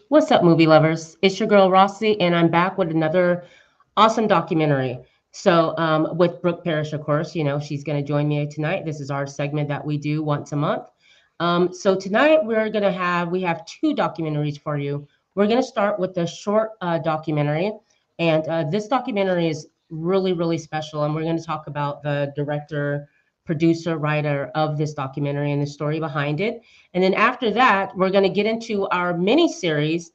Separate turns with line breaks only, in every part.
What's up, movie lovers? It's your girl Rossie, and I'm back with another awesome documentary. With Brooke Parrish, of course, she's going to join me tonight. This is our segment that we do once a month. So tonight we have two documentaries for you. We're going to start with the short documentary, and this documentary is really, really special. And we're going to talk about the director, producer, writer of this documentary and the story behind it. And then after that, we're going to get into our mini series,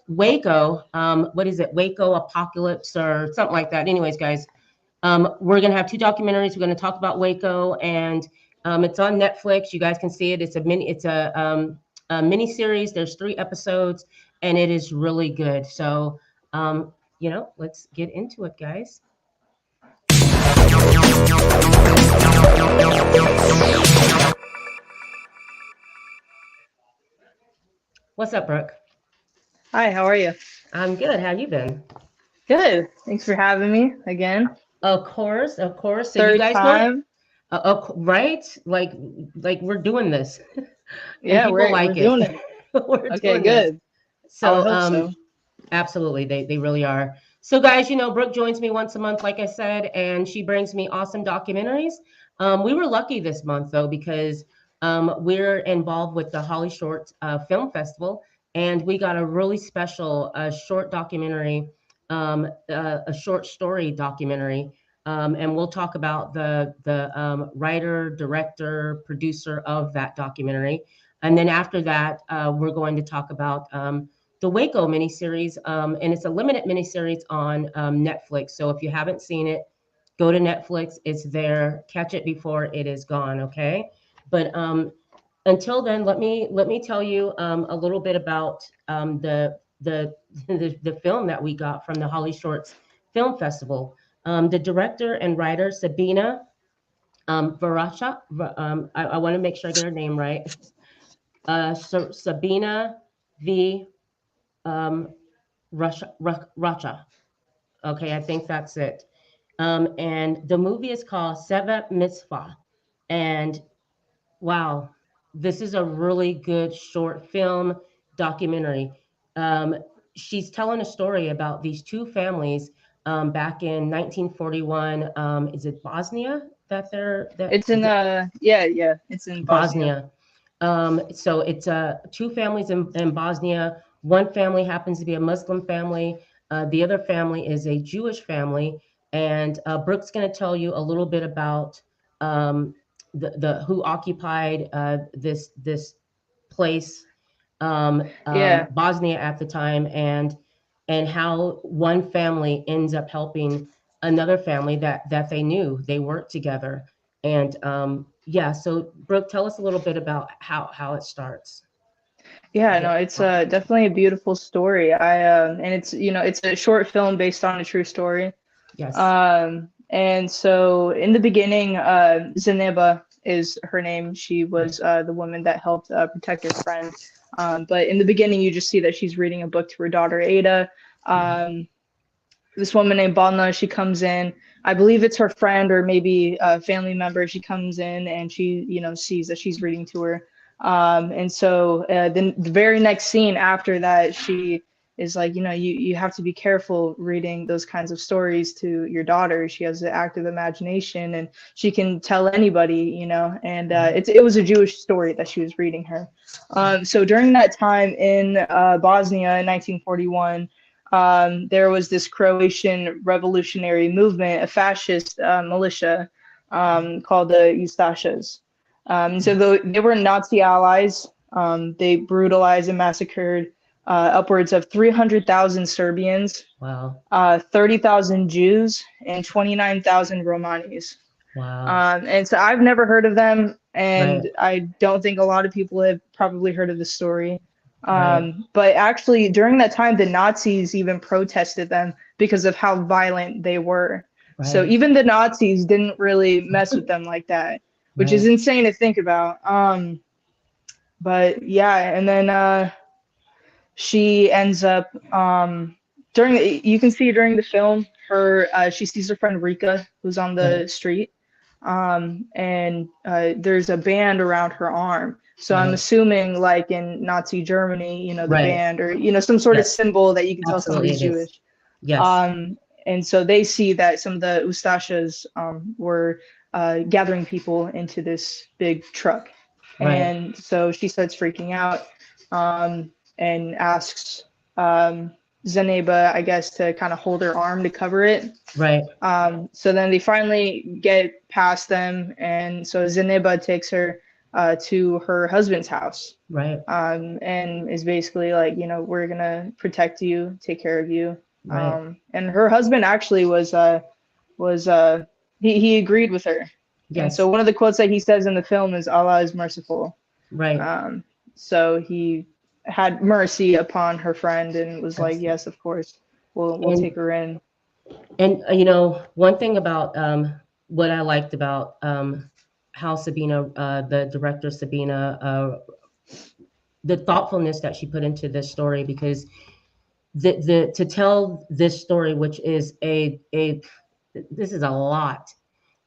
Waco. What is it? Waco Apocalypse or something like that. Anyways, guys, we're going to have two documentaries. We're going to talk about Waco, and it's on Netflix. You guys can see it. It's a mini series. There's 3 episodes, and it is really good. So, let's get into it, guys. What's up, Brooke?
Hi, how are you?
I'm good. How you been?
Good. Thanks for having me again.
Of course, of course. So you
Third
guys know,
time.
right? Like we're doing this, and
Yeah,
people
we're
like it.
doing it.
We're
Okay,
doing this.
good. I would
So,
hope so.
absolutely, they really are. So, guys, Brooke joins me once a month, like I said, and she brings me awesome documentaries. We were lucky this month though because we're involved with the Holly Short Film Festival, and we got a really special short documentary, a short story documentary. And we'll talk about the writer, director, producer of that documentary. And then after that, we're going to talk about the Waco miniseries, and it's a limited miniseries on Netflix. So if you haven't seen it, go to Netflix. It's there. Catch it before it is gone. Okay. But until then, let me tell you a little bit about the film that we got from the Holly Shorts Film Festival. The director and writer Sabina Varacha. I want to make sure I get her name right. Sabina V. Um, Racha. Okay, I think that's it. And the movie is called Seva Mitzvah. And wow, this is a really good short film documentary. Um, she's telling a story about these two families back in 1941. Is it Bosnia that they're that
It's in yeah, it's in Bosnia.
Bosnia? So it's two families in Bosnia. One family happens to be a Muslim family. The other family is a Jewish family. And Brooke's going to tell you a little bit about um, the who occupied this place,
Yeah.
Bosnia at the time, and how one family ends up helping another family that they knew. They worked together, and yeah. So Brooke, tell us a little bit about how it starts.
Yeah, no,
The
it's
documentary.
definitely a beautiful story. And it's a short film based on a true story.
Yes.
And so in the beginning, Zeneba is her name. She
Right.
was the woman that helped protect her friend. But in the beginning, you just see that she's reading a book to her daughter Ada.
Mhm.
Um, this woman named Balna, she comes in. I believe it's her friend or maybe a family member. She comes in and she, sees that she's reading to her. And so then the very next scene after that, she is like, you have to be careful reading those kinds of stories to your daughter. She has an active imagination and she can tell anybody, and
Right.
it was a Jewish story that she was reading her. So during that time in Bosnia in 1941, there was this Croatian revolutionary movement, a fascist militia called the Ustashas.
Yes.
They were Nazi allies. They brutalized and massacred upwards of 300,000 Serbians,
Wow.
30,000 Jews, and 29,000 Romanis.
Wow.
And so I've never heard of them,
Right.
and I don't think a lot of people have probably heard of the story.
Right.
But actually, during that time, the Nazis even protested them because of how violent they were. So
Right.
even the Nazis didn't really mess with them like that, which is
Right.
insane to think about. But yeah, and then she ends up you can see during the film her she sees her friend Rika who's on
Right.
the street, and there's a band around her arm, So I'm assuming like in Nazi Germany, you know, the
Right.
band or, you know, some sort of
Yes.
symbol that you can tell
Absolutely
somebody's
it is.
Jewish.
Yes.
And so they see that some of the Ustashas were gathering people into this big truck.
Right.
And so she starts freaking out and asks Zaneba, I guess, to kind of hold her arm to cover it.
Right.
So then they finally get past them. And so Zaneba takes her to her husband's house.
Right.
And is basically like, you know, we're going to protect you, take care of you.
Right.
And her husband actually he agreed with her. And so
Yes.
one of the quotes that he says in the film is Allah is merciful.
Right.
So he had mercy upon her friend and was like,
Absolutely.
yes, of course, we'll
And
take her in.
you know, one thing about what I liked about how Sabina, the director Sabina, the thoughtfulness that she put into this story, because the to tell this story, which is a this is a lot.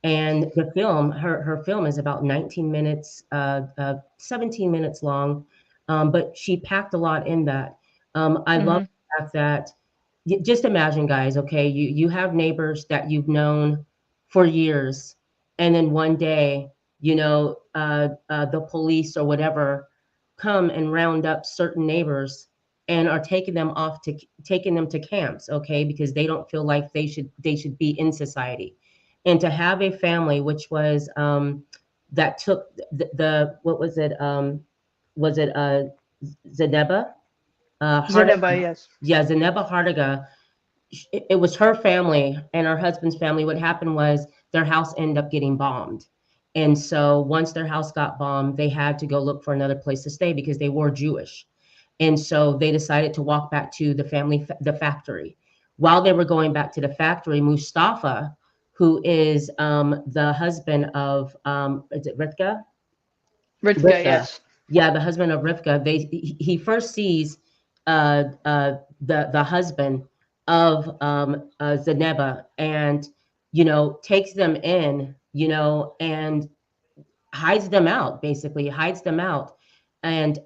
And the film, her film is about 19 minutes, 17 minutes long, but she packed a lot in that. I love
Mm-hmm.
the fact that just imagine, guys. Okay, you have neighbors that you've known for years, and then one day, you know, the police or whatever come and round up certain neighbors and are taking them to camps, okay, because they don't feel like they should be in society. And to have a family which was that took the what was it Zeneba Hardaga,
Zineba, yes.
yeah, Zeneba Hardaga. It was her family and her husband's family. What happened was their house ended up getting bombed, and so once their house got bombed, they had to go look for another place to stay because they were Jewish. And so they decided to walk back to the factory. While they were going back to the factory, Mustafa, who is the husband of, is it Rivka?
Ritka,
Rivka.
yes.
Yeah, the husband of Rivka. He first sees the husband of Zaneba, and you know, takes them in, you know, and hides them out, basically hides them out. And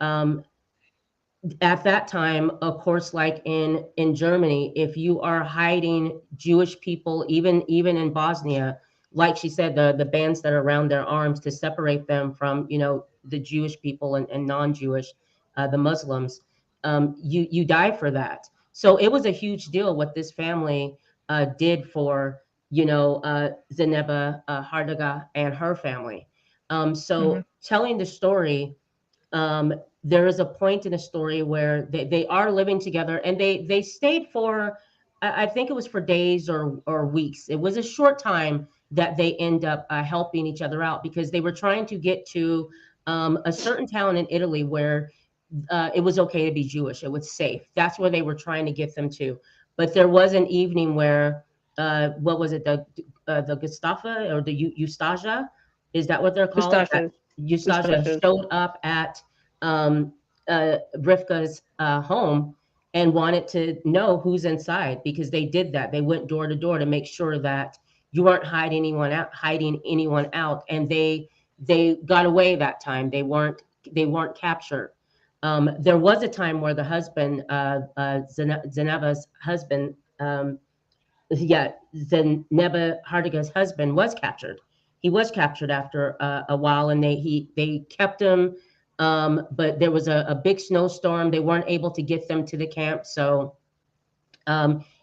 at that time, of course, like in Germany, if you are hiding Jewish people, even in Bosnia, like she said, the bands that are around their arms to separate them from, you know, the Jewish people and non-Jewish, the Muslims, you die for that. So it was a huge deal what this family did for, you know, Zeneba Hardaga and her family.
Mm-hmm.
So telling the story, there is a point in a story where they are living together, and they stayed for I think it was for days or weeks. It was a short time that they end up helping each other out because they were trying to get to a certain town in Italy where it was okay to be Jewish. It was safe. That's where they were trying to get them to. But there was an evening where what was it, the Gustafa or the Eustasia? Is that what they're called? That
Ustashas.
Eustasia
Ustashas.
showed up at Rivka's home and wanted to know who's inside, because they did that. They went door to door to make sure that you weren't hiding anyone out, and they got away that time. They weren't captured. There was a time where the husband, Zeneva's husband, yeah, Zeneba Hardiga's husband was captured. He was captured after a while, and they kept him. But there was a big snowstorm. They weren't able to get them to the camp, so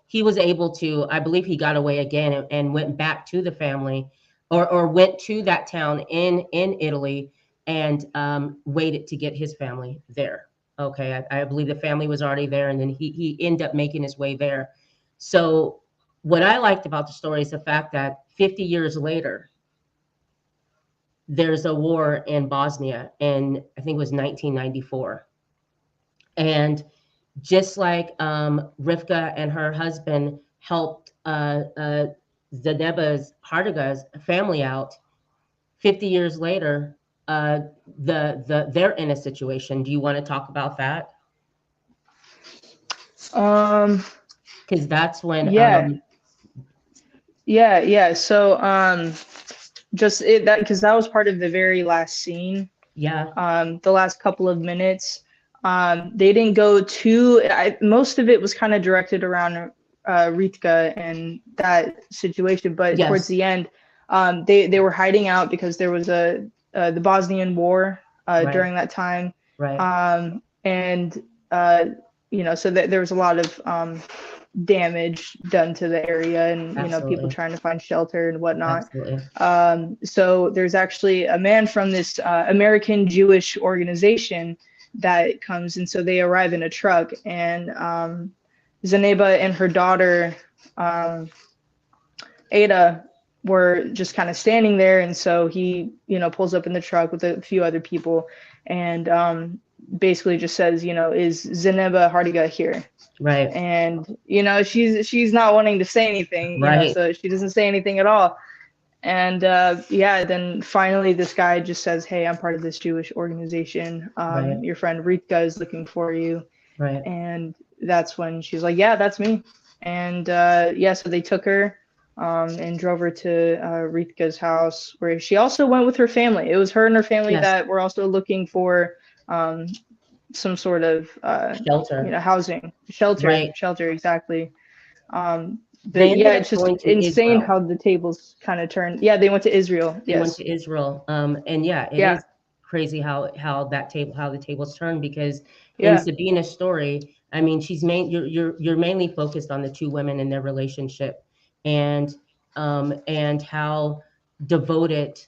he was able to. I believe he got away again and went back to the family, or went to that town in Italy and waited to get his family there. Okay, I believe the family was already there, and then he ended up making his way there. So what I liked about the story is the fact that 50 years later, there's a war in Bosnia, and I think it was 1994. And just like Rivka and her husband helped Zadeba's Hardaga's family out, 50 years later, they're in a situation. Do you want to talk about that?
Um,
Because that's when
yeah, yeah. So, just it that because that was part of the very last scene.
Yeah.
The last couple of minutes. They didn't go too. Most of it was kind of directed around Ritka and that situation, but towards
Yes.
the end, they were hiding out because there was the Bosnian War
Right.
during that time,
Right.
and so there was a lot of damage done to the area, and people
Absolutely.
trying to find shelter and whatnot.
Absolutely.
So there's actually a man from this American Jewish organization that comes, and so they arrive in a truck, and Zaneba and her daughter um, Ada were just kind of standing there, and so he pulls up in the truck with a few other people, and basically just says, is Zaneba Hardiga here?
Right.
And she's not wanting to say anything,
Right.
so she doesn't say anything at all. And then finally this guy just says, hey, I'm part of this Jewish organization.
Right.
Your friend Rika is looking for you.
Right.
And that's when she's like, yeah, that's me. And so they took her and drove her to Rika's house, where she also went with her family. It was her and her family
Yes.
that were also looking for some sort of
Shelter.
housing,
Right.
shelter, exactly. But
They ended
yeah,
up
it's just
going to
insane
Israel.
how the tables kind of turned. Yeah, they went to Israel.
They went
Yes.
to Israel. And yeah, it
Yeah.
is crazy how the tables turned, because in
Yeah.
Sabina's story, I mean, you're mainly focused on the two women and their relationship, and how devoted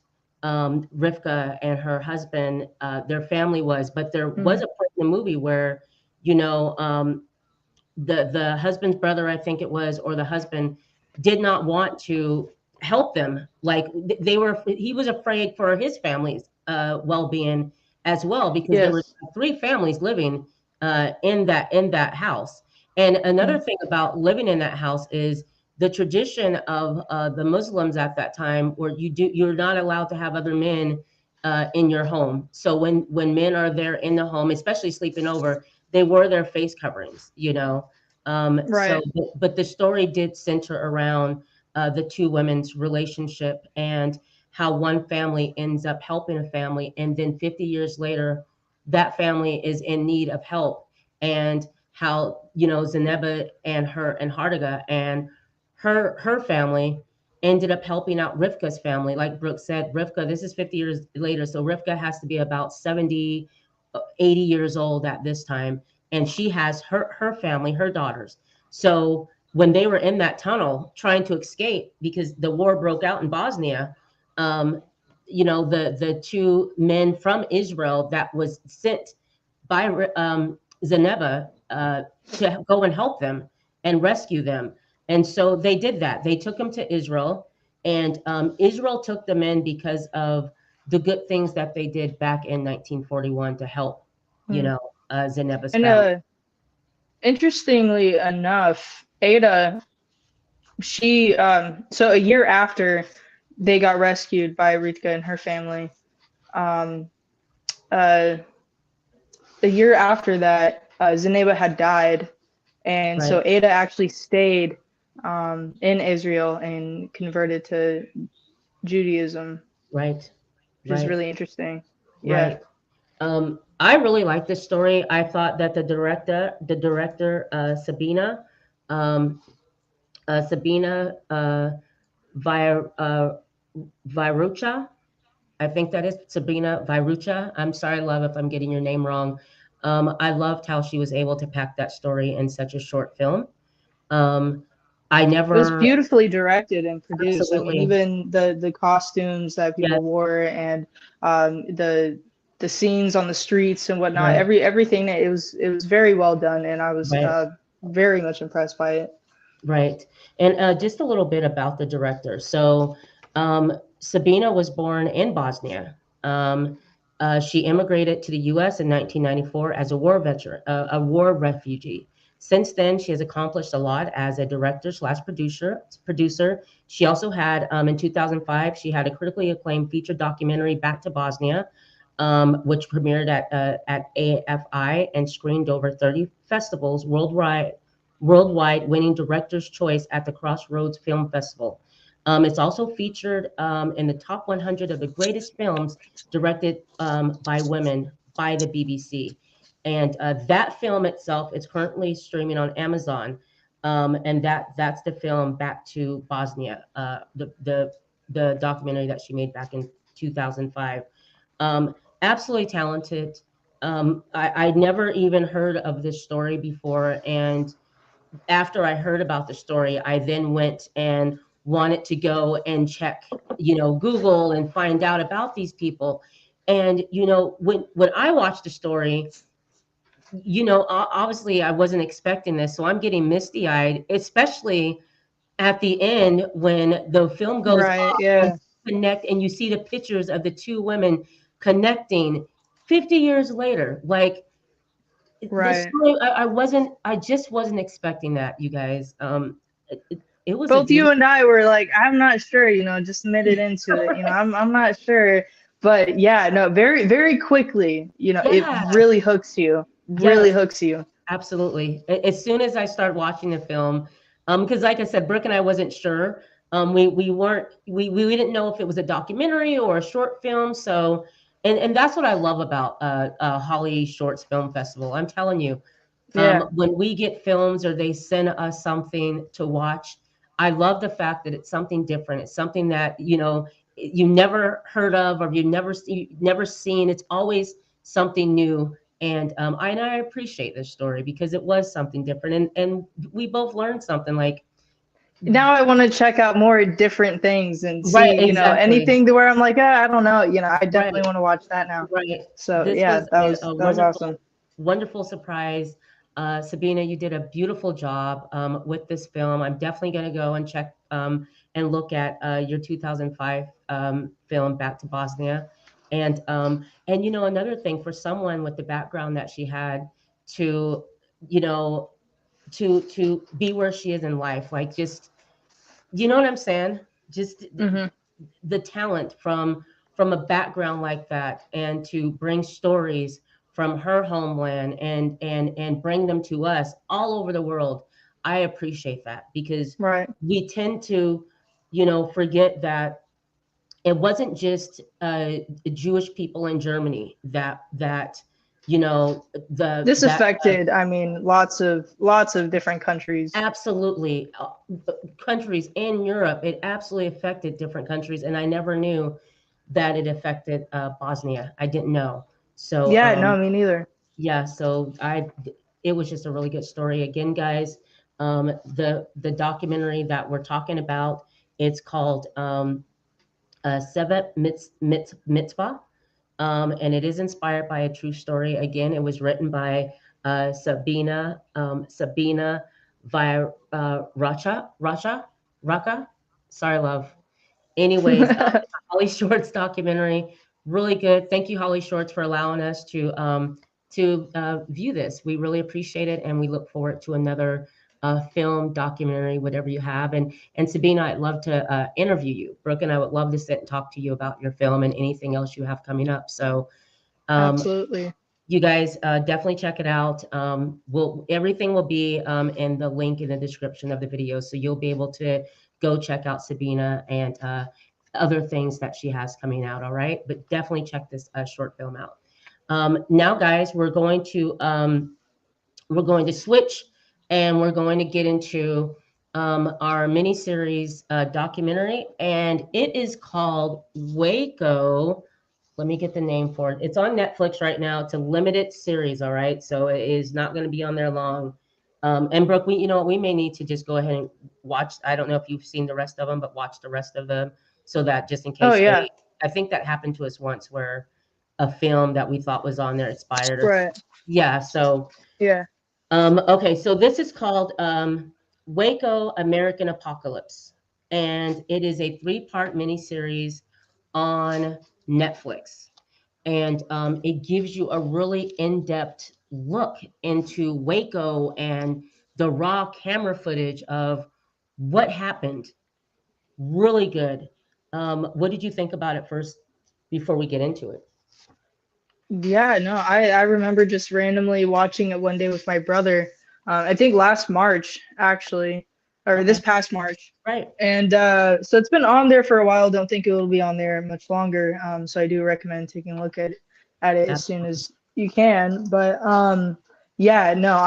Rivka and her husband, their family was. But there was
Mm.
a point in the movie where, you know, the husband's brother, I think it was, or the husband did not want to help them. Like he was afraid for his family's well-being as well, because there were
Yes.
three families living in that house. And another
Mm.
thing about living in that house is the tradition of the Muslims at that time, where you're not allowed to have other men in your home. So when men are there in the home, especially sleeping over, they wore their face coverings, you know. So,
Right.
but the story did center around the two women's relationship, and how one family ends up helping a family, and then 50 years later, that family is in need of help, and how, Zeneba and Hardiga and her family ended up helping out Rivka's family. Like Brooke said, Rivka, this is 50 years later, so Rivka has to be about 70, 80 years old at this time, and she has her family, her daughters. So when they were in that tunnel trying to escape because the war broke out in Bosnia, um, the two men from Israel that was sent by Zeneba to go and help them and rescue them. And so they did that. They took them to Israel, and Israel took them in because of the good things that they did back in 1941 to help,
Mm.
Zeneba's
And
family.
interestingly enough, Ada, she so a year after they got rescued by Ritka and her family, um, uh, a year after that, Zeneba had died, and
Right,
so Ada actually stayed in Israel and converted to Judaism,
right,
which is
right,
really interesting. Yeah.
right. I really like this story. I thought that the director, um, Sabina Vi, Virucha, I think that is Sabina Virucha. I'm sorry, love, if I'm getting your name wrong. I loved how she was able to pack that story in such a short film. Um, I
It was
never,
beautifully directed and produced. I mean,
absolutely,
even the costumes that
yes,
people wore, and the scenes on the streets and whatnot,
right,
everything, it was very well done, and I was
right.
very much impressed by it.
Right. And just a little bit about the director. So, Sabina was born in Bosnia. She immigrated to the U.S. in 1994 as a war veteran, a war refugee. Since then, she has accomplished a lot as a director slash producer. Producer. She also had, in 2005, she had a critically acclaimed feature documentary, Back to Bosnia, which premiered at AFI and screened over 30 festivals worldwide, winning Director's Choice at the Crossroads Film Festival. It's also featured in the top 100 of the greatest films directed by women by the BBC. And that film itself is currently streaming on Amazon. And that's the film Back to Bosnia, the documentary that she made back in 2005. Absolutely talented. I'd never even heard of this story before, and after I heard about the story, I then went and wanted to go and check, Google and find out about these people. And when I watched the story, obviously I wasn't expecting this, so I'm getting misty eyed, especially at the end when the film goes
Right.
off and
Yeah.
connect, and you see the pictures of the two women connecting 50 years later. Like this
Right.
story, I just wasn't expecting that, you guys. It was a
Both you
beautiful.
and I were like, I'm not sure, just admitted into it. I'm not sure. But yeah, no, very, very quickly, it
Yeah,
really hooks you. Really
yes,
hooks you.
absolutely. As soon as I started watching the film, because like I said, Brooke and I wasn't sure. We weren't we didn't know if it was a documentary or a short film. So, and that's what I love about Holly Shorts Film Festival. I'm telling you,
Yeah.
when we get films or they send us something to watch, I love the fact that it's something different. It's something that you never heard of, or never seen. It's always something new. And I appreciate this story because it was something different, and we both learned something. Like,
Now I want to check out more different things and
right,
see,
exactly,
anything to where I'm like, I don't know. I
right,
definitely want to watch that now.
right.
So
This
yeah,
was
that
a,
was
a
that was awesome.
wonderful surprise. Sabina, you did a beautiful job with this film. I'm definitely going to go and check and look at your 2005 film, Back to Bosnia. And another thing, for someone with the background that she had, to you know to be where she is in life, like, just, you know what I'm saying? Just
Hmm.
the talent from a background like that, and to bring stories from her homeland and bring them to us all over the world. I appreciate that, because
Right.
we tend to forget that it wasn't just Jewish people in Germany that the
This
that
affected, I mean, lots of different countries.
absolutely, countries in Europe. It absolutely affected different countries, and I never knew that it affected Bosnia. I didn't know. So
Yeah, no, me neither.
yeah, so it was just a really good story. Again, guys, the documentary that we're talking about, it's called Sevet Mitzvah, and it is inspired by a true story. Again, it was written by Sabina via Raka. Sorry, love. Anyways, it's a Holly Shorts documentary. Really good. Thank you, Holly Shorts, for allowing us to view this. We really appreciate it, and we look forward to another film, documentary, whatever you have. And Sabina, I'd love to interview you. Brooke and I would love to sit and talk to you about your film and anything else you have coming up. So, um,
Absolutely.
you guys definitely check it out. Everything will be in the link in the description of the video, so you'll be able to go check out Sabina and other things that she has coming out. All right, but definitely check this short film out. Now, guys, we're going to switch, and we're going to get into our mini series documentary, and it is called Waco. Let me get the name for it. It's on Netflix right now. It's a limited series, all right? So it is not going to be on there long. And Brooke, we may need to just go ahead and watch. I don't know if you've seen the rest of them, but watch the rest of them, so that just in
Oh
case
yeah.
I think that happened to us once, where a film that we thought was on there expired, or
Right.
yeah. So
Yeah.
okay, so this is called Waco American Apocalypse, and it is a three-part miniseries on Netflix. And it gives you a really in-depth look into Waco and the raw camera footage of what happened. Really good. What did you think about it first before we get into it?
Yeah, no, I remember just randomly watching it one day with my brother. I think last March, actually. or
Okay.
this past March.
Right.
And so it's been on there for a while. Don't think it will be on there much longer. So I do recommend taking a look at it as soon as you can. But yeah, no,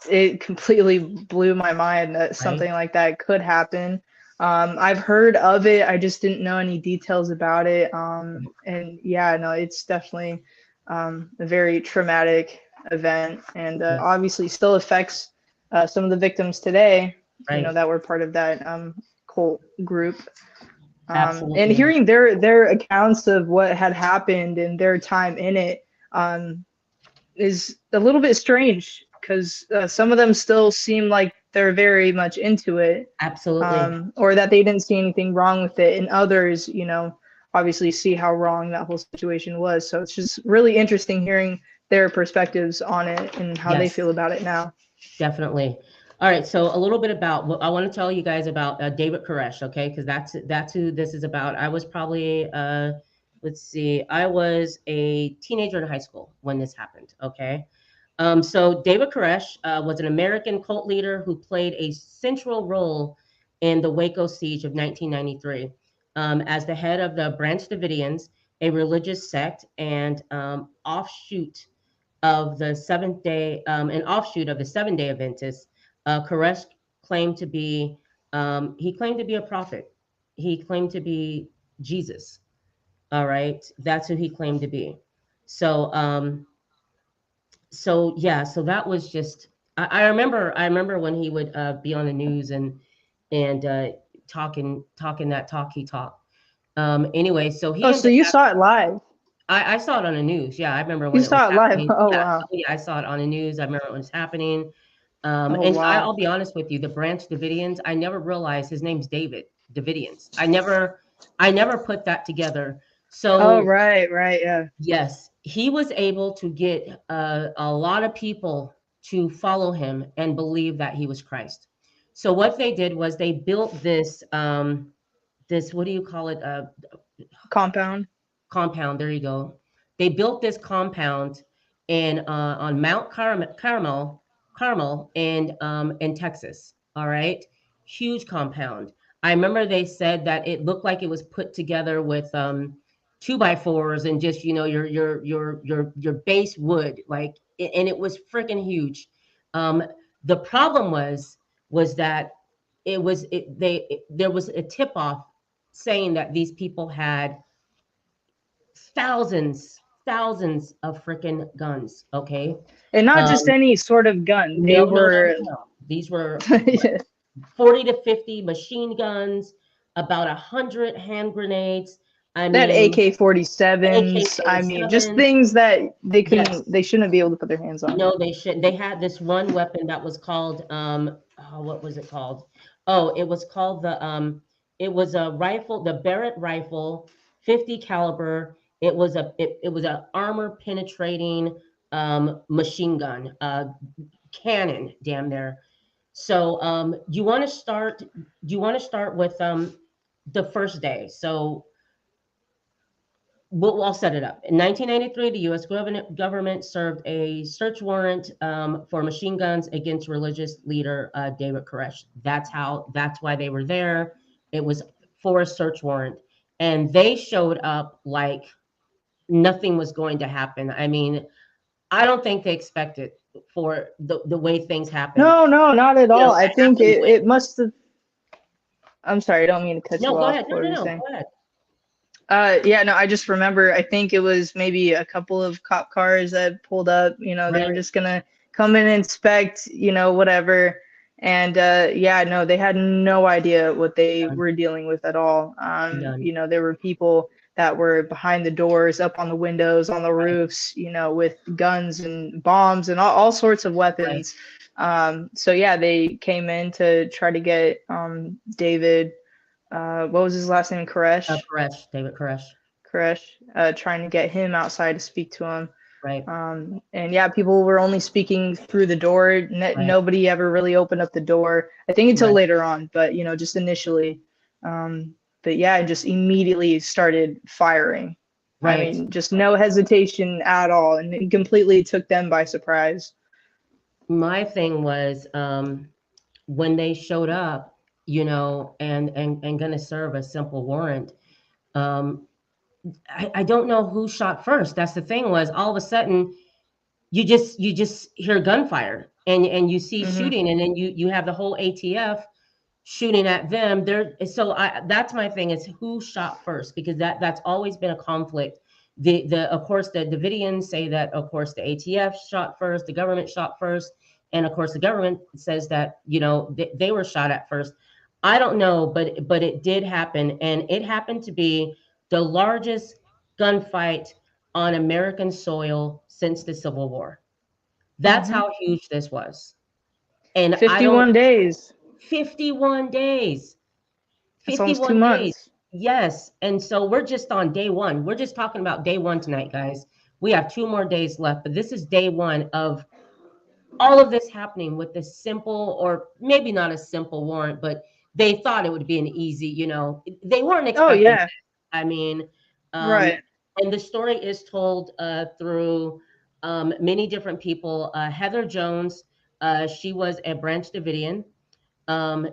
it completely blew my mind that something like that could happen. I've heard of it. I just didn't know any details about it. And yeah, no, it's definitely a very traumatic event, and
Yes.
obviously still affects some of the victims today,
Right.
that were part of that cult group. And
Absolutely.
hearing their accounts of what had happened and their time in it is a little bit strange, because some of them still seem like they're very much into it,
Absolutely.
or that they didn't see anything wrong with it, and others, obviously see how wrong that whole situation was. So it's just really interesting hearing their perspectives on it and how they
Yes.
feel about it now.
Definitely. All right. So a little bit about what I want to tell you guys about David Koresh, okay? Because that's who this is about. I was probably let's see, I was a teenager in high school when this happened. Okay. So David Koresh was an American cult leader who played a central role in the Waco siege of 1993 as the head of the Branch Davidians, a religious sect and an offshoot of the Seventh Day Adventists. Koresh claimed to be he claimed to be a prophet. He claimed to be Jesus. All right, that's who he claimed to be. So so yeah, so that was just I remember when he would be on the news and talking that talk he talked. Anyway, so he
Oh, so
ended
you
up
saw it live?
I saw it on the news. Yeah, I remember
You
when it was
saw it live?
happening.
Oh,
Yeah,
wow.
oh, yeah, I saw it on the news. I remember it was happening.
Oh,
And
wow.
I'll be honest with you, the Branch Davidians, I never realized his name's David Davidians. I never put that together.
Oh,
So
right, yeah.
yes, he was able to get a lot of people to follow him and believe that he was Christ. So what they did was they built this what do you call it?
Compound.
Compound. There you go. They built this compound on Mount Carmel in Texas. All right, huge compound. I remember they said that it looked like it was put together with 2x4s and just your base wood and it was freaking huge. Um, the problem was that there was a tip off saying that these people had thousands of freaking guns. Okay.
And not just
Um,
any sort of gun. They were
no. These were what,
yeah,
40 to 50 machine guns, about 100 hand grenades. I
that
mean,
AK-47s. I mean, just
AK-47s.
things that
Yes.
they shouldn't be able to put their hands on.
No, they shouldn't. They had this one weapon that was called oh, what was it called? Oh, it was called it was a rifle, the Barrett rifle, 50 caliber. It was a armor penetrating machine gun, cannon, damn there. So you want to start with the first day. So I'll set it up. In 1993, the U.S. government served a search warrant for machine guns against religious leader David Koresh. That's why they were there. It was for a search warrant, and they showed up like nothing was going to happen. I mean, I don't think they expected for the way things happened.
No, not at
You know,
all. I
it
think
happened the way.
it must have. I'm sorry, I don't mean to cut
No,
you
go
off.
ahead. No,
What were
no,
you
no.
saying?
Go ahead.
Yeah, no, I just remember, I think it was maybe a couple of cop cars that pulled up, they were
Right.
just gonna come and inspect, whatever. And yeah, no, they had no idea what they
None.
were dealing with at all.
None.
There were people that were behind the doors, up on the windows, on the
Right.
roofs, with guns and bombs and all sorts of
Right.
weapons. So yeah, they came in to try to get David, what was his last name? Koresh.
Koresh. David Koresh.
Koresh, trying to get him outside to speak to him.
Right.
And yeah, people were only speaking through the door.
Right.
Nobody ever really opened up the door, I think, until
Right.
later on, but just initially. But yeah, just immediately started firing. I
Right.
mean, just no hesitation at all, and it completely took them by surprise.
My thing was when they showed up, and going to serve a simple warrant, um, I don't know who shot first. That's the thing, was all of a sudden you just hear gunfire, and you see
Hmm.
shooting, and then you have the whole ATF shooting at them. That's my thing, is who shot first, because that's always been a conflict. The Of course, the Davidians say that, of course, the ATF shot first, the government shot first, and of course the government says that they were shot at first. I don't know, but it did happen, and it happened to be the largest gunfight on American soil since the Civil War. That's
Hmm.
how huge this was. And I don't
51 days.
51 days.
That's almost
51 days.
2 months.
Yes. And so we're just on day one. We're just talking about day one tonight, guys. We have 2 more days left, but this is day one of all of this happening with this simple, or maybe not a simple warrant, but they thought it would be an easy, they weren't
Oh
expecting
yeah.
this. I mean,
Right.
and the story is told through many different people. Heather Jones, she was a Branch Davidian.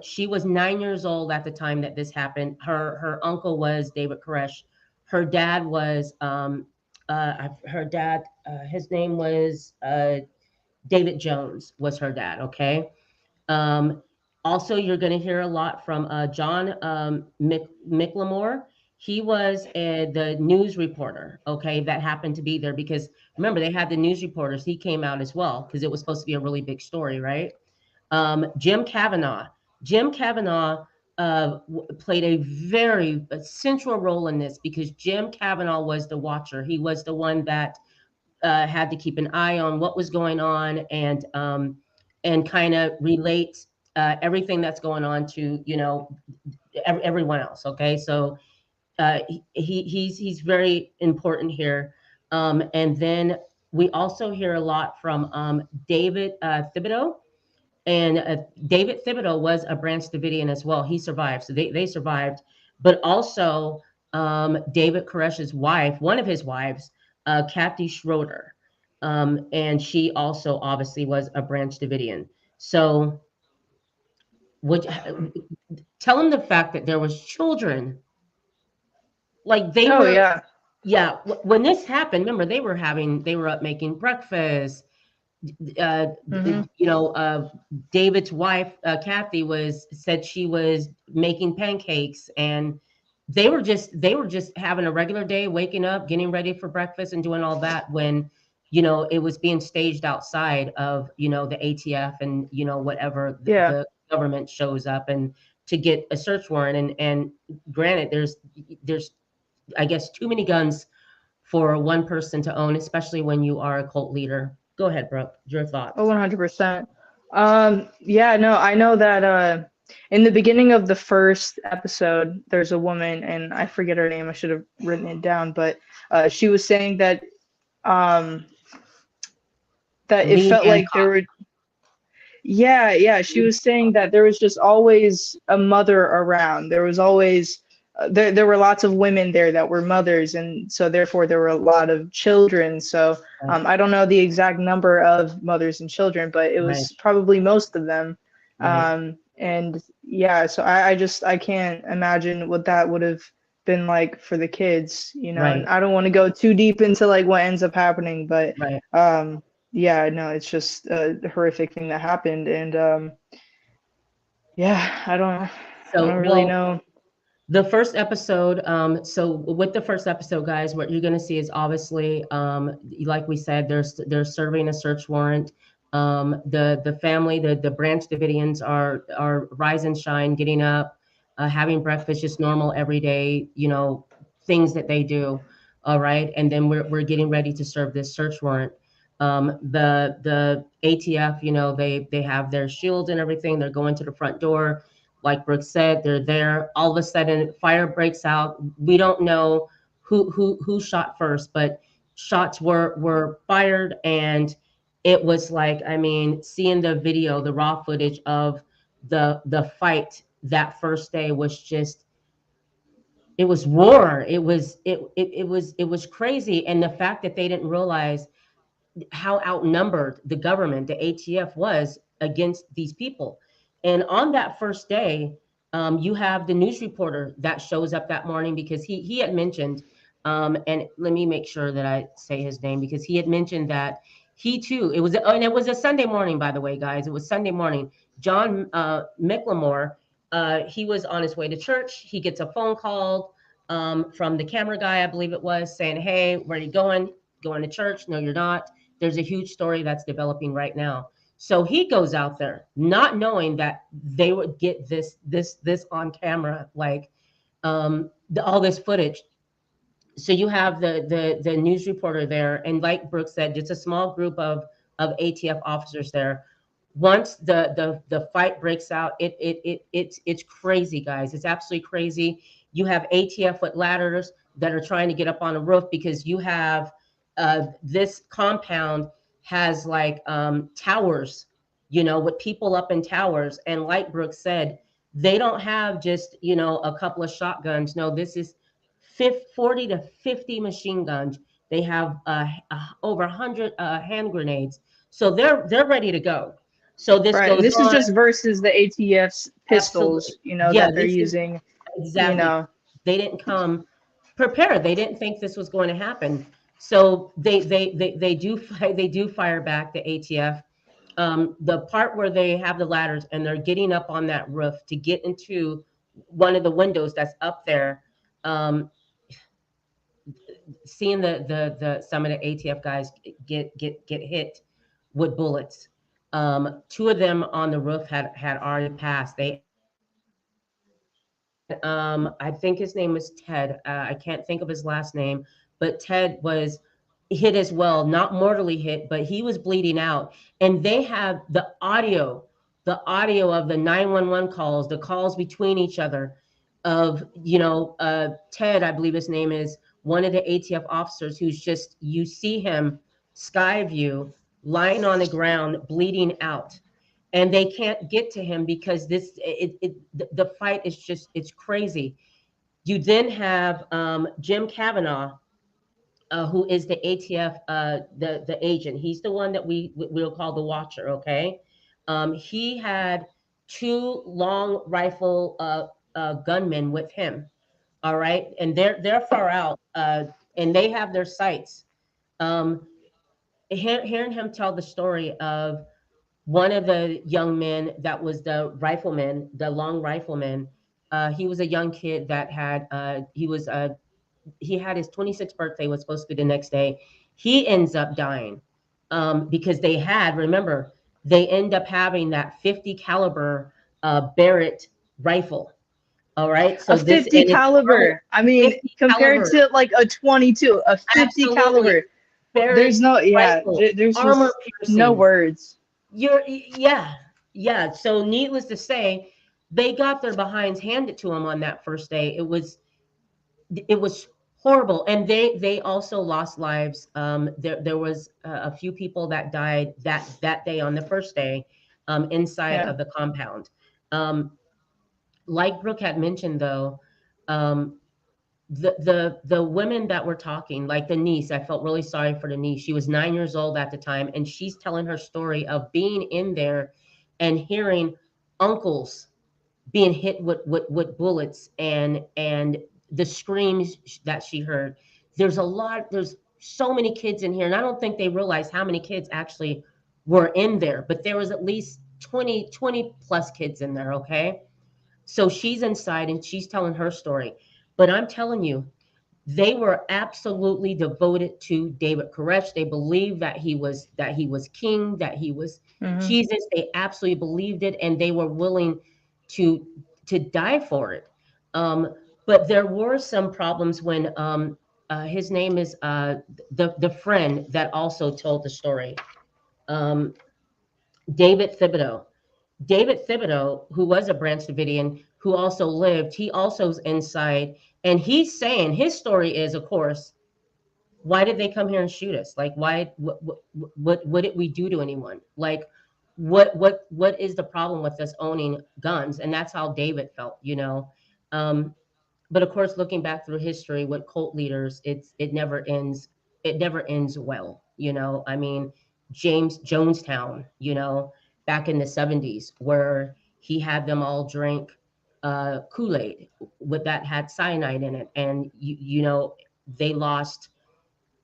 She was 9 years old at the time that this happened. Her uncle was David Koresh. Her dad was her dad. His name was David Jones. Was her dad? Okay. Um, Also, you're going to hear a lot from John Micklemore. He was the news reporter, okay, that happened to be there, because remember, they had the news reporters. He came out as well because it was supposed to be a really big story, right? Jim Kavanaugh. Jim Kavanaugh played a very central role in this, because Jim Kavanaugh was the watcher. He was the one that had to keep an eye on what was going on, and kind of relate everything that's going on to everyone else. Okay, so he's very important here. And then we also hear a lot from David Thibodeau. And David Thibodeau was a Branch Davidian as well. He survived, so they survived. But also David Koresh's wife, one of his wives, Kathy Schroeder, and she also obviously was a Branch Davidian. So would tell him the fact that there was children, like they
Oh
were.
yeah.
Yeah, when this happened, remember, they were up making breakfast. uh,
Hmm.
David's wife, Kathy, was said she was making pancakes, and they were just having a regular day, waking up, getting ready for breakfast, and doing all that, when it was being staged outside of the ATF, and whatever
Yeah.
the government shows up, and to get a search warrant. And granted, there's I guess too many guns for one person to own, especially when you are a cult leader. Go ahead, Brooke. Your
Oh,
thoughts.
100%. Yeah, no, I know that in the beginning of the first episode, there's a woman, and I forget her name. I should have written it down, but she was saying um, that it
Lee
felt like there
Hancock.
were. Yeah, yeah. She was saying that there was just always a mother around. There was always there were lots of women there that were mothers, and so therefore there were a lot of children. So
Right,
I don't know the exact number of mothers and children, but it
right,
was probably most of them.
right,
And yeah, so I can't imagine what that would have been like for the kids, and
right,
I don't want to go too deep into like what ends up happening, but
right.
yeah, no, it's just a horrific thing that happened, and yeah, I
So,
don't really
well,
know.
the first episode, so with the first episode, guys, what you're going to see is obviously, like we said, they're serving a search warrant. The family, the Branch Davidians are rise and shine, getting up, having breakfast, just normal everyday, things that they do. All right, and then we're getting ready to serve this search warrant. The ATF, they have their shields and everything. They're going to the front door, like Brooke said. They're there. All of a sudden, fire breaks out. We don't know who shot first, but shots were fired, and it was like, I mean, seeing the video, the raw footage of the fight that first day was just, it was war. It was crazy, and the fact that they didn't realize how outnumbered the government, the ATF, was against these people. And on that first day, you have the news reporter that shows up that morning because he had mentioned, and let me make sure that I say his name because he had mentioned that he too, and it was a Sunday morning, by the way, guys. It was Sunday morning. John Miclemore, he was on his way to church. He gets a phone call from the camera guy, I believe it was, saying, "Hey, where are you going? Going to church? No, you're not." There's a huge story that's developing right now. So he goes out there not knowing that they would get this on camera, like all this footage. So you have the news reporter there, and like Brooke said, it's a small group of ATF officers there. Once the fight breaks out, it's crazy, guys. It's absolutely crazy. You have ATF with ladders that are trying to get up on a roof because you have this compound has like towers, with people up in towers. And like Brooke said, they don't have just a couple of shotguns. No, this is 40 to 50 machine guns. They have over 100 hand grenades. So they're ready to go. So this
Right.
goes
This is
on.
just versus the ATF's
Absolutely.
pistols,
Yeah,
that they're
this is
using, you
exactly.
know.
They didn't come prepared. They didn't think this was going to happen. So they do fire back the ATF. The part where they have the ladders and they're getting up on that roof to get into one of the windows that's up there. Seeing the some of the ATF guys get hit with bullets. Two of them on the roof had already passed. They I think his name was Ted. I can't think of his last name, but Ted was hit as well, not mortally hit, but he was bleeding out. And they have the audio of the 911 calls, the calls between each other of, Ted, I believe his name is, one of the ATF officers who's just, you see him sky view lying on the ground, bleeding out, and they can't get to him because the fight is just, it's crazy. You then have Jim Kavanaugh, who is the ATF, the agent. He's the one that we'll call the watcher. Okay, he had two long rifle gunmen with him. All right, and they're far out, and they have their sights. Um, hearing him tell the story of one of the young men that was the rifleman, the long rifleman. He was a young kid that had he had his 26th birthday, was supposed to be the next day. He ends up dying because remember, they end up having that 50 caliber Barrett rifle. All right,
A
so this,
50
and it's armored.
caliber. I mean,
50
compared
caliber,
to like a 22, a 50
absolutely.
caliber. There's
Barrett
no, yeah,
rifle,
there's
armor
just no
piercing.
words.
Yeah, yeah. So needless to say, they got their behinds handed to them on that first day. It was horrible, and they also lost lives. There was a few people that died that day on the first day, inside
Yeah.
of the compound. Um, like Brooke had mentioned, though, um, the women that were talking, like the niece, I felt really sorry for the niece. She was 9 years old at the time, and she's telling her story of being in there and hearing uncles being hit with bullets, and the screams that she heard. There's so many kids in here, and I don't think they realized how many kids actually were in there, but there was at least 20 plus kids in there. Okay, so she's inside and she's telling her story, but I'm telling you, they were absolutely devoted to David Koresh. They believed that he was king, that he was
Hmm.
Jesus. They absolutely believed it, and they were willing to die for it. But there were some problems when his name is the friend that also told the story, um, David Thibodeau. David Thibodeau, who was a Branch Davidian, who also lived, he also's inside, and he's saying his story is, of course, why did they come here and shoot us? Like, why? What did we do to anyone? Like, what is the problem with us owning guns? And that's how David felt. Um, but of course, looking back through history with cult leaders, it never ends. It never ends well. I mean, James Jonestown, back in the 70s, where he had them all drink Kool-Aid with that had cyanide in it, and you know they lost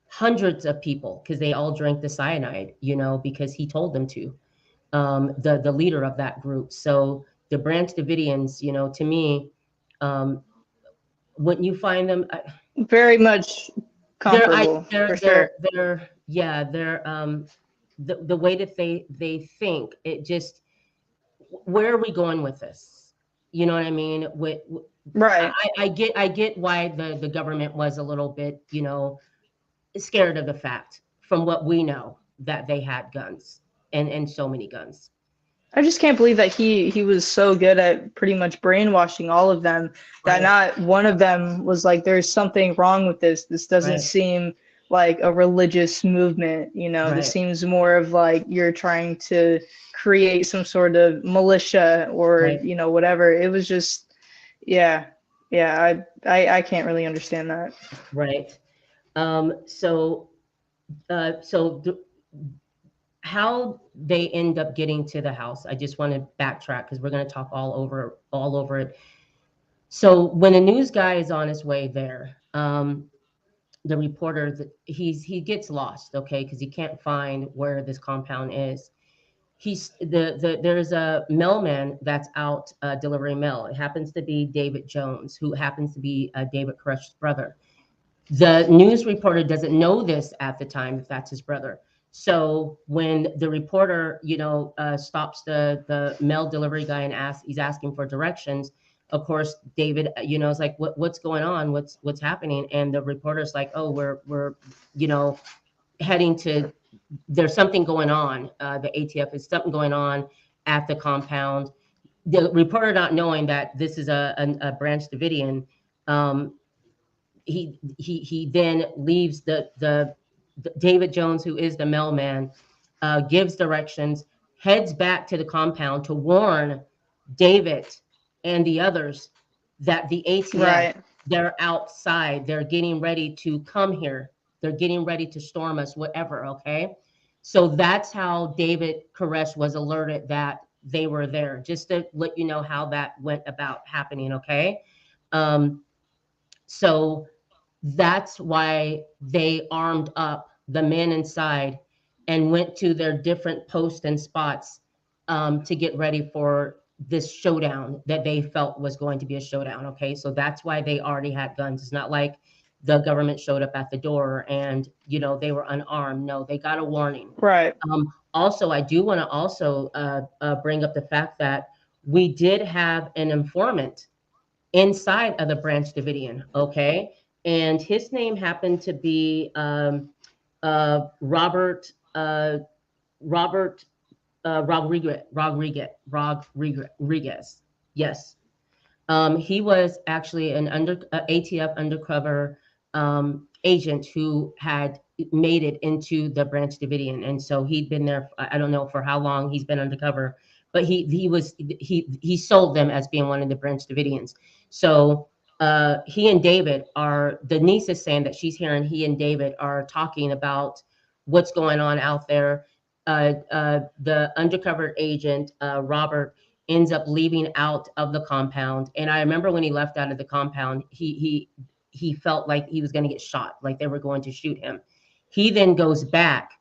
hundreds of people because they all drank the cyanide, you know, because he told them to. The leader of that group. So the Branch Davidians, you know, to me, um, when you find them,
Very much
they're I
comparable for sure.
they're yeah they're the way that they think, it just, where are we going with this? You know what I mean?
Right.
I get why the government was a little bit, you know, scared of the fact from what we know that they had guns and so many guns.
I just can't believe that he was so good at pretty much brainwashing all of them that
Right,
not one of them was like, there's something wrong with this. This doesn't
right,
seem like a religious movement, you know. This
right,
seems more of like you're trying to create some sort of militia or,
right,
you know, whatever. It was just, yeah, yeah. I can't really understand that.
right. So so how they end up getting to the house, I just want to backtrack because we're going to talk all over it. So when a news guy is on his way there, the reporter, he gets lost, okay, because he can't find where this compound is. He's there's a mailman that's out delivering mail. It happens to be David Jones, who happens to be David Koresh's brother. The news reporter doesn't know this at the time, if that's his brother. So when the reporter, you know, stops the mail delivery guy and he's asking for directions. Of course, David, you know, is like, what's going on? What's happening? And the reporter's like, oh, we're, you know, heading to. There's something going on. The ATF is something going on at the compound. The reporter not knowing that this is a Branch Davidian. Um, he then leaves the David Jones, who is the mailman, gives directions, heads back to the compound to warn David and the others that the ATF,
Right.
they're outside, they're getting ready to come here, they're getting ready to storm us, whatever. Okay, so that's how David Koresh was alerted that they were there. Just to let you know how that went about happening. Okay, um, so that's why they armed up the men inside and went to their different posts and spots to get ready for this showdown that they felt was going to be a showdown. Okay, so that's why they already had guns. It's not like the government showed up at the door and, you know, they were unarmed. No, they got a warning.
Right.
Also, I do want to also bring up the fact that we did have an informant inside of the Branch Davidian, okay? And his name happened to be Robert Robert Rodriguez. Yes. He was actually an ATF undercover agent who had made it into the Branch Davidian, and so he'd been there. I don't know for how long he's been undercover, but he sold them as being one of the Branch Davidians. So he and David are, the niece is saying that she's hearing he and David are talking about what's going on out there. The undercover agent Robert ends up leaving out of the compound. And I remember when he left out of the compound, he felt like he was going to get shot, like they were going to shoot him. He then goes back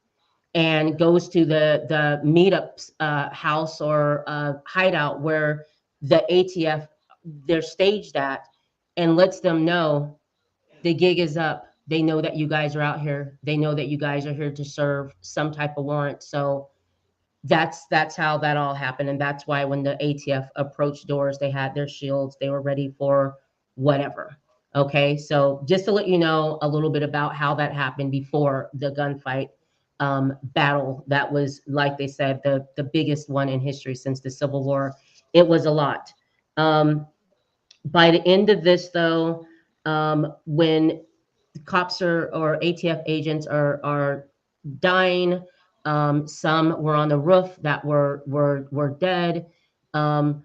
and goes to the meetups house or hideout where the ATF, they're staged at, and lets them know the gig is up. They know that you guys are out here. They know that you guys are here to serve some type of warrant. So that's how that all happened, and that's why when the ATF approached doors, they had their shields, they were ready for whatever. Okay, so just to let you know a little bit about how that happened before the gunfight battle, that was, like they said, the biggest one in history since the Civil War. It was a lot. By the end of this, though, when cops or ATF agents are dying. Some were on the roof that were dead. Um,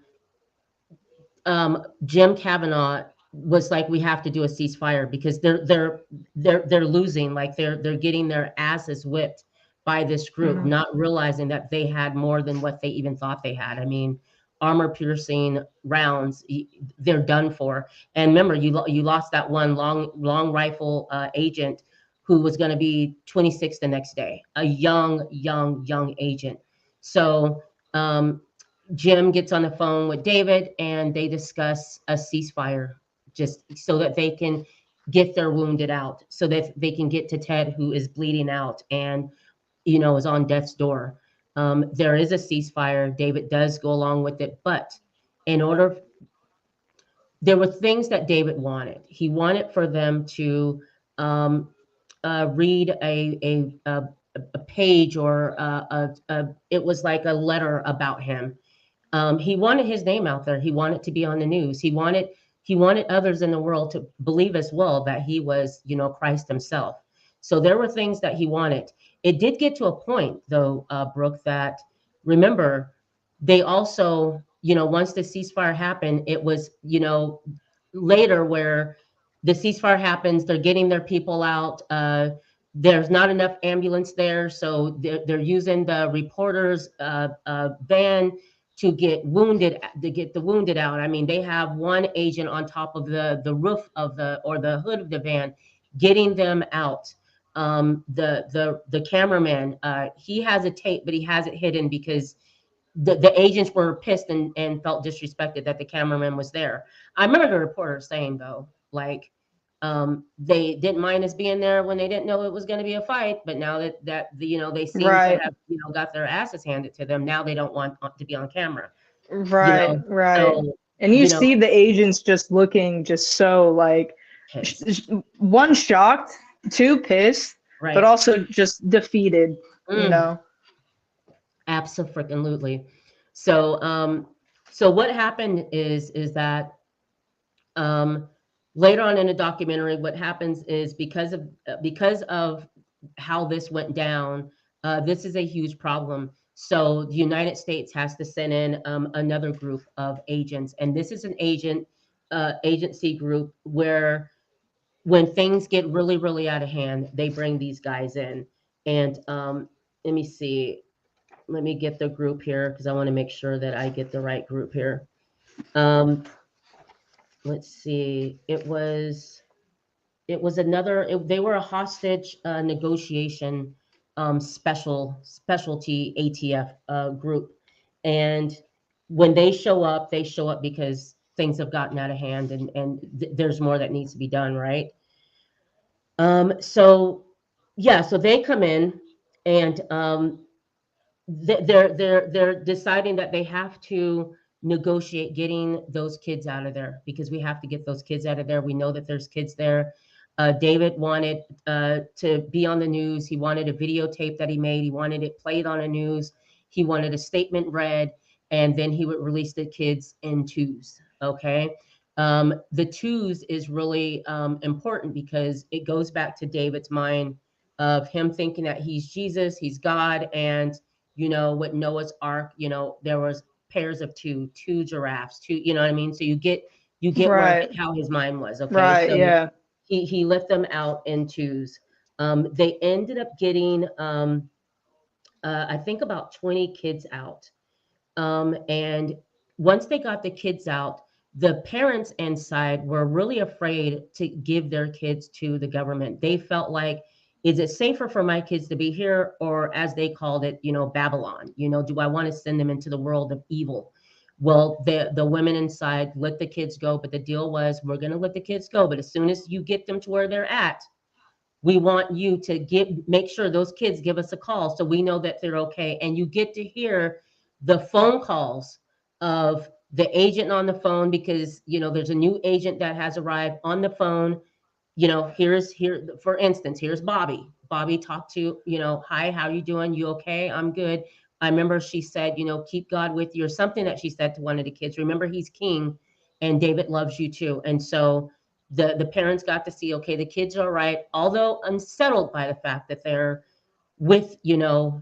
Jim Kavanaugh was like, we have to do a ceasefire because they're losing, like they're getting their asses whipped by this group,
Mhm.
not realizing that they had more than what they even thought they had. I mean, armor-piercing rounds, they're done for. And remember, you lost that one long rifle agent who was going to be 26 the next day, a young agent. So Jim gets on the phone with David and they discuss a ceasefire, just so that they can get their wounded out, so that they can get to Ted, who is bleeding out and is on death's door. There is a ceasefire. David does go along with it, but in order, there were things that David wanted. He wanted for them to um, read a page, or it was like a letter about him. He wanted his name out there. He wanted to be on the news. He wanted others in the world to believe as well that he was, Christ himself. So there were things that he wanted. It did get to a point, though, Brooke, that, remember, they also, once the ceasefire happened, it was, later, where the ceasefire happens, they're getting their people out. There's not enough ambulance there, so they're using the reporter's van to get the wounded out. I mean, they have one agent on top of the roof of the hood of the van, getting them out. The cameraman, he has a tape, but he has it hidden because the agents were pissed and felt disrespected that the cameraman was there. I remember the reporter saying, though, like, they didn't mind us being there when they didn't know it was going to be a fight, but now that they seem to
Right.
have got their asses handed to them, now they don't want to be on camera.
Right, right.
So
And you
you know
see the agents just looking just so like
pissed,
one shocked, two pissed, but
right?
also just defeated, you
Mm,
know.
absolutely. So what happened is that Um, later on in the documentary, what happens is, because of how this went down, this is a huge problem. So the United States has to send in another group of agents, and this is an agency group where, when things get really, really out of hand, they bring these guys in. And let me see, let me get the group here because I want to make sure that I get the right group here. Um, let's see, they were a hostage negotiation specialty ATF group. And when they show up because things have gotten out of hand, and there's more that needs to be done, right? So yeah, so they come in, and they're deciding that they have to negotiate getting those kids out of there, because we have to get those kids out of there. We know that there's kids there. David wanted to be on the news. He wanted a videotape that he made. He wanted it played on the news. He wanted a statement read, and then he would release the kids in twos. Okay. The twos is really important because it goes back to David's mind of him thinking that he's Jesus, he's God, and with Noah's Ark, there was pairs of two giraffes, two, you know what I mean? So you get where
Right,
how his mind was, okay?
right,
So
yeah.
he let them out in twos. They ended up getting I think about 20 kids out. And once they got the kids out, the parents inside were really afraid to give their kids to the government. They felt like, is it safer for my kids to be here, or, as they called it, Babylon? Do I want to send them into the world of evil? Well, the women inside let the kids go, but the deal was, we're going to let the kids go, but as soon as you get them to where they're at, we want you to make sure those kids give us a call so we know that they're okay. And you get to hear the phone calls of the agent on the phone, because there's a new agent that has arrived on the phone. Here, for instance, here's Bobby talked to, hi, how you doing? You okay? I'm good. I remember she said, keep God with you, or something that she said to one of the kids. Remember, he's king, and David loves you too. And so the parents got to see, okay, the kids are all right, although unsettled by the fact that they're with, the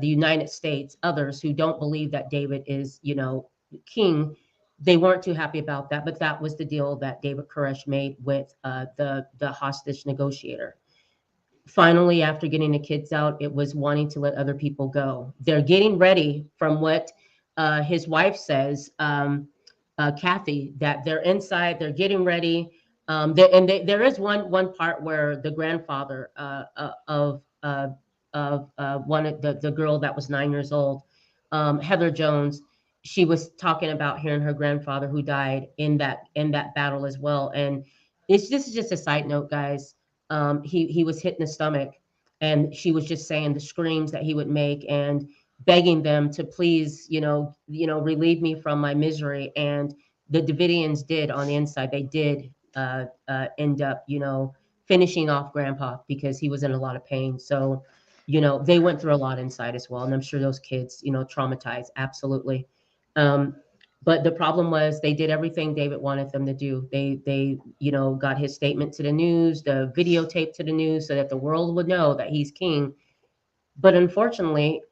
United States, others who don't believe that David is, king. They weren't too happy about that, but that was the deal that David Koresh made with the hostage negotiator. Finally, after getting the kids out, it was wanting to let other people go. They're getting ready, from what his wife says, Kathy, that they're inside, they're getting ready. There is one part where the grandfather of one of the girl that was 9 years old, Heather Jones, she was talking about hearing her grandfather who died in that battle as well. And this is just a side note, guys. He was hit in the stomach, and she was just saying the screams that he would make and begging them to please, relieve me from my misery. And the Davidians did on the inside. They did end up, finishing off Grandpa because he was in a lot of pain. So, they went through a lot inside as well. And I'm sure those kids, traumatized, absolutely. Um, but the problem was they did everything David wanted them to do. They got his statement to the news, the videotape to the news, so that the world would know that he's king. But unfortunately,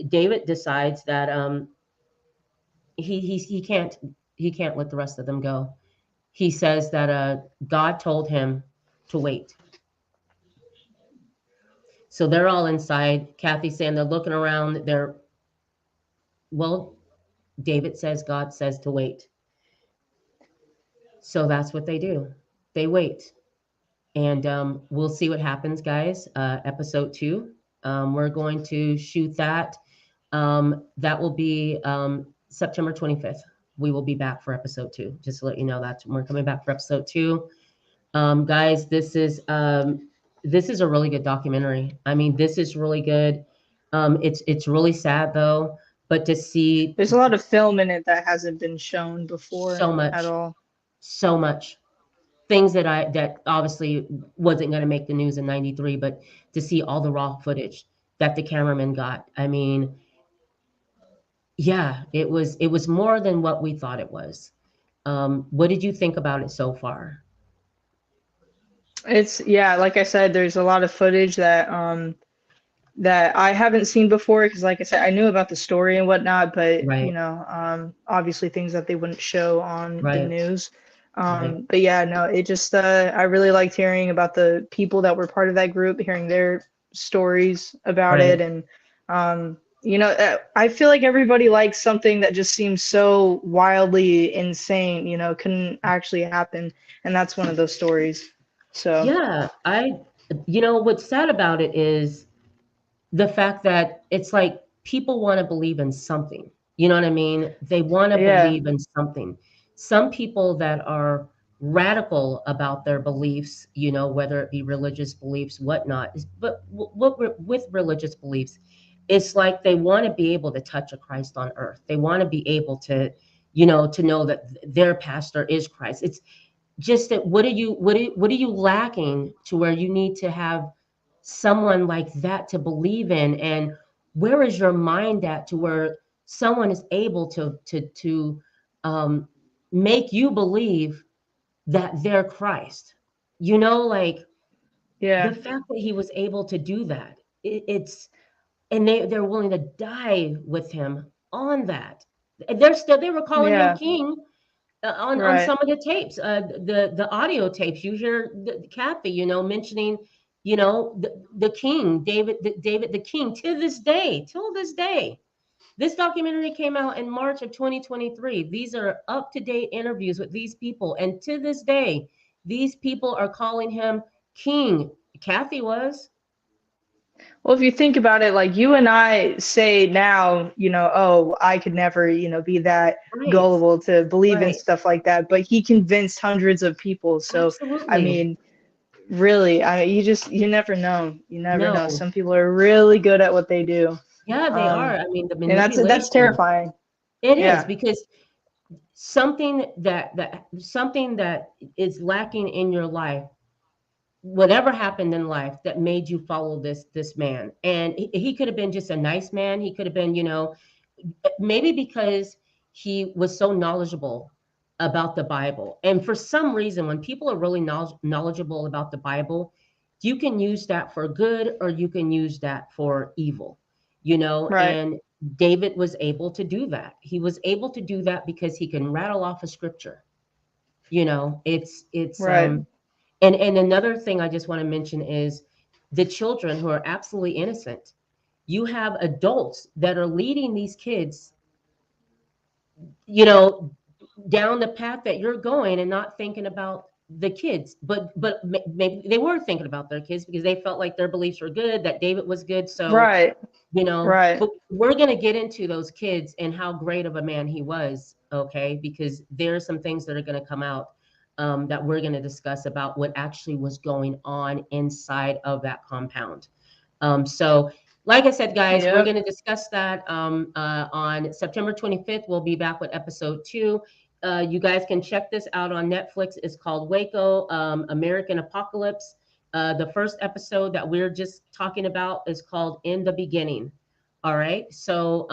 David decides that he can't let the rest of them go. He says that God told him to wait. So they're all inside. Kathy's saying they're looking around. Well, David says God says to wait. So that's what they do. They wait. And we'll see what happens, guys. Episode 2. We're going to shoot that. That will be September 25th. We will be back for episode 2. Just to let you know that we're coming back for episode 2. Guys, this is a really good documentary. I mean, this is really good. It's really sad though, but to see
There's a lot of film in it that hasn't been shown before
so
at
much,
all.
so much things that obviously wasn't going to make the news in 93, but to see all the raw footage that the cameraman got. I mean, yeah, it was more than what we thought it was. What did you think about it so far?
It's yeah, like I said, there's a lot of footage that I haven't seen before because, like I said, I knew about the story and whatnot, but
Right,
obviously things that they wouldn't show on the
right,
news.
right,
But yeah, no, it just I really liked hearing about the people that were part of that group, hearing their stories about
right.
it, and I feel like everybody likes something that just seems so wildly insane, couldn't actually happen, and that's one of those stories. So
Yeah, what's sad about it is the fact that it's like people want to believe in something. You know what I mean? They want to
yeah,
believe in something. Some people that are radical about their beliefs, whether it be religious beliefs, whatnot, but with religious beliefs, it's like they want to be able to touch a Christ on earth. They want to be able to know that their pastor is Christ. It's just that what are you lacking to where you need to have someone like that to believe in, and where is your mind at to where someone is able to um, make you believe that they're Christ, like the
yeah,
fact that he was able to do that, it's and they're willing to die with him on that. They were calling him
yeah,
king on
right.
some of the tapes, the audio tapes. You hear Kathy, mentioning, the king, David the king, to this day, till this day. This documentary came out in March of 2023. These are up to date interviews with these people, and to this day, these people are calling him king. Kathy was
Well, if you think about it, like you and I say now, oh, I could never, be that
right,
gullible to believe in
right,
stuff like that, but he convinced hundreds of people. So, I
absolutely.
mean, really, you never know. You never know.
No,
Some people are really good at what they do.
yeah, they are. I mean, the
And that's
manipulation.
terrifying.
It is
Yeah.
because something that is lacking in your life, whatever happened in life that made you follow this man. And he could have been just a nice man. He could have been, maybe because he was so knowledgeable about the Bible. And for some reason, when people are really knowledgeable about the Bible, you can use that for good or you can use that for evil,
Right.
and David was able to do that. He was able to do that because he can rattle off a scripture. It's
Right.
and another thing I just want to mention is the children who are absolutely innocent. You have adults that are leading these kids you know, down the path that you're going and not thinking about the kids. But maybe they were thinking about their kids because they felt like their beliefs were good, that David was good. So,
Right. Right.
but we're going to get into those kids and how great of a man he was, okay? Because there are some things that are going to come out, that we're going to discuss about what actually was going on inside of that compound. So, like I said, guys, we're
Yep.
going to discuss that on September 25th. We'll be back with episode 2. You guys can check this out on Netflix. It's called Waco, American Apocalypse. The first episode that we're just talking about is called In the Beginning. All right. So,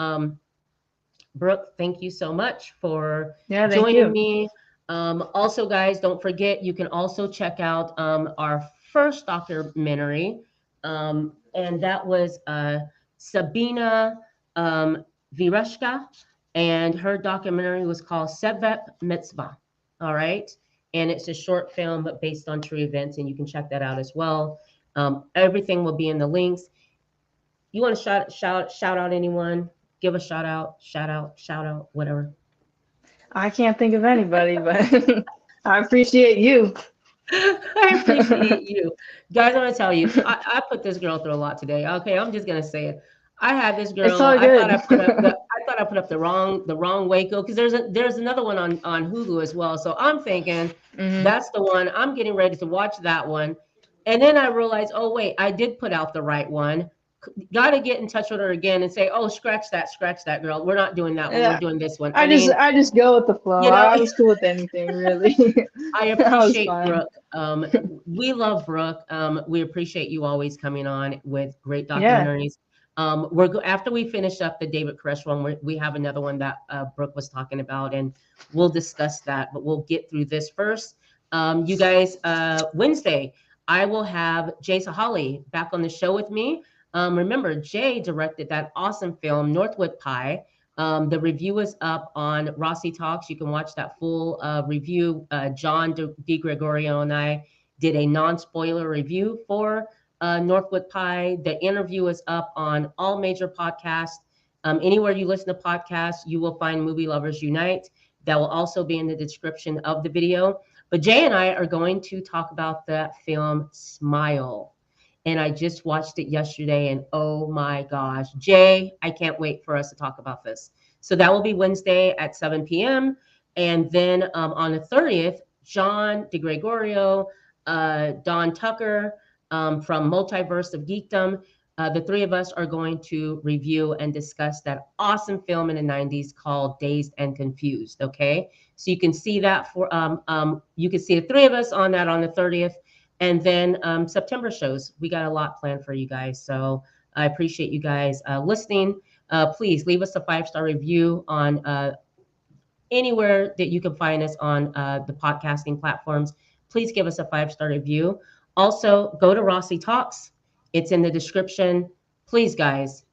Brooke, thank you so much for
Yeah, thank
joining
you.
me. Also, guys, don't forget, you can also check out our first documentary, and that was Sabina Vireshka, and her documentary was called Sevet Mitzvah. All right. And it's a short film, but based on true events, and you can check that out as well. Everything will be in the links. You want to shout out anyone? Give a shout out, whatever.
I can't think of anybody, but I appreciate you.
I appreciate you. Guys, I'm gonna tell you, I put this girl through a lot today. Okay, I'm just gonna say it. I had this
It's
girl,
all good.
I thought I put up the wrong Waco, because there's another one on Hulu as well. So I'm thinking
Hmm.
that's the one. I'm getting ready to watch that one. And then I realized, oh wait, I did put out the right one. Got to get in touch with her again and say, oh, scratch that, girl. We're not doing that one. We're
Yeah.
doing this one.
I just I just go with the flow.
You know,
I was cool with anything really.
I
I was
appreciate
fine.
Brooke. We love Brooke. We appreciate you always coming on with great
Yeah.
documentaries. After we finish up the David Koresh one, we have another one that Brooke was talking about, and we'll discuss that. But we'll get through this first. You guys, Wednesday, I will have Jay Sahali back on the show with me. Remember, Jay directed that awesome film, Northwood Pie. The review is up on Rossie Talks. You can watch that full review. John DeGregorio and I did a non-spoiler review for Northwood Pie. The interview is up on all major podcasts. Anywhere you listen to podcasts, you will find Movie Lovers Unite. That will also be in the description of the video. But Jay and I are going to talk about the film Smile, and I just watched it yesterday, and oh my gosh, Jay, I can't wait for us to talk about this. So that will be Wednesday at 7 p.m. And then on the 30th, John DeGregorio, Don Tucker from Multiverse of Geekdom, the three of us are going to review and discuss that awesome film in the 90s called Dazed and Confused. Okay. So you can see that you can see the three of us on that on the 30th. And then September shows, we got a lot planned for you guys. So I appreciate you guys listening. Please leave us a 5-star review on anywhere that you can find us on the podcasting platforms. Please give us a 5-star review. Also, go to Rossie Talks. It's in the description. Please, guys,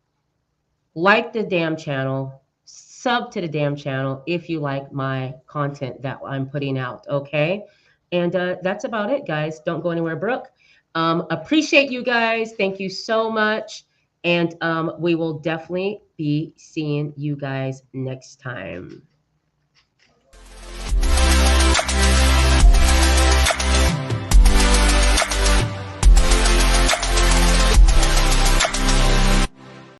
like the damn channel, sub to the damn channel if you like my content that I'm putting out, okay? And that's about it, guys. Don't go anywhere, Brooke. Appreciate you guys. Thank you so much. And we will definitely be seeing you guys next time.